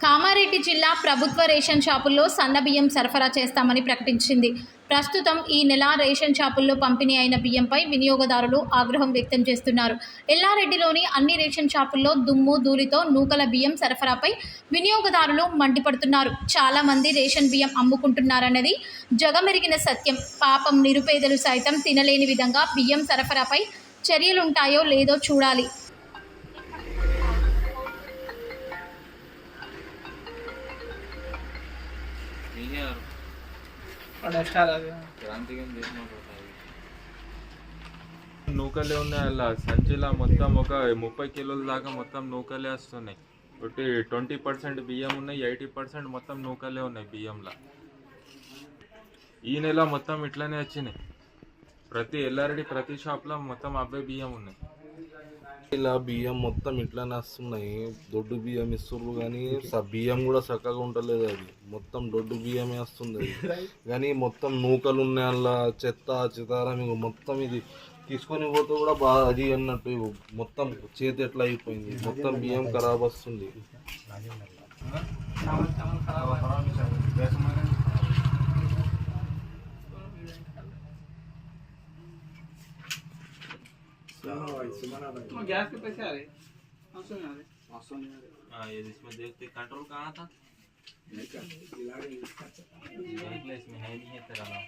కామారెడ్డి జిల్లా ప్రభుత్వ రేషన్ షాపుల్లో సన్నబియ్యం సరఫరా చేస్తామని ప్రకటించింది. ప్రస్తుతం ఈ నెల రేషన్ షాపుల్లో పంపిణీ అయిన బియ్యంపై వినియోగదారులు ఆగ్రహం వ్యక్తం చేస్తున్నారు. ఎల్లారెడ్డిలోని అన్ని రేషన్ షాపుల్లో దుమ్ము ధూళితో నూకల బియ్యం సరఫరాపై వినియోగదారులు మండిపడుతున్నారు. చాలా మంది రేషన్ బియ్యం అమ్ముకుంటున్నారన్నది జగమెరిగిన సత్యం. పాపం నిరుపేదలు సైతం తినలేని విధంగా బియ్యం సరఫరాపై చర్యలుంటాయో లేదో చూడాలి. నూకలే ఉన్నాయి. అలా సంచిలా మొత్తం ఒక 30 కిలోల దాకా మొత్తం నూకలే వస్తున్నాయి. 20% బియ్యం ఉన్నాయి, 80% మొత్తం నూకలే ఉన్నాయి బియ్యంలో. ఈ నెల మొత్తం ఇట్లానే వచ్చినాయి. ఎల్లారెడ్డి ప్రతి షాప్లో మొత్తం అవే బియ్యం ఉన్నాయి. ఇలా బియ్యం మొత్తం ఇట్లానే వస్తున్నాయి. దొడ్డు బియ్యం ఇస్తుర్రు కానీ బియ్యం కూడా చక్కగా ఉండలేదు. అది మొత్తం దొడ్డు బియ్యమే వస్తుంది. కానీ మొత్తం నూకలు ఉన్నాయి, అలా చెత్త చితారం మొత్తం ఇది తీసుకొని పోతే కూడా బాగా అది అన్నట్టు మొత్తం చేతి ఎట్లా అయిపోయింది. మొత్తం బియ్యం ఖరాబ్ వస్తుంది. गैस के पैसे आ रहे इसमें देखते कंट्रोल कहाँ था? इसमें है नहीं है तेरा नाम।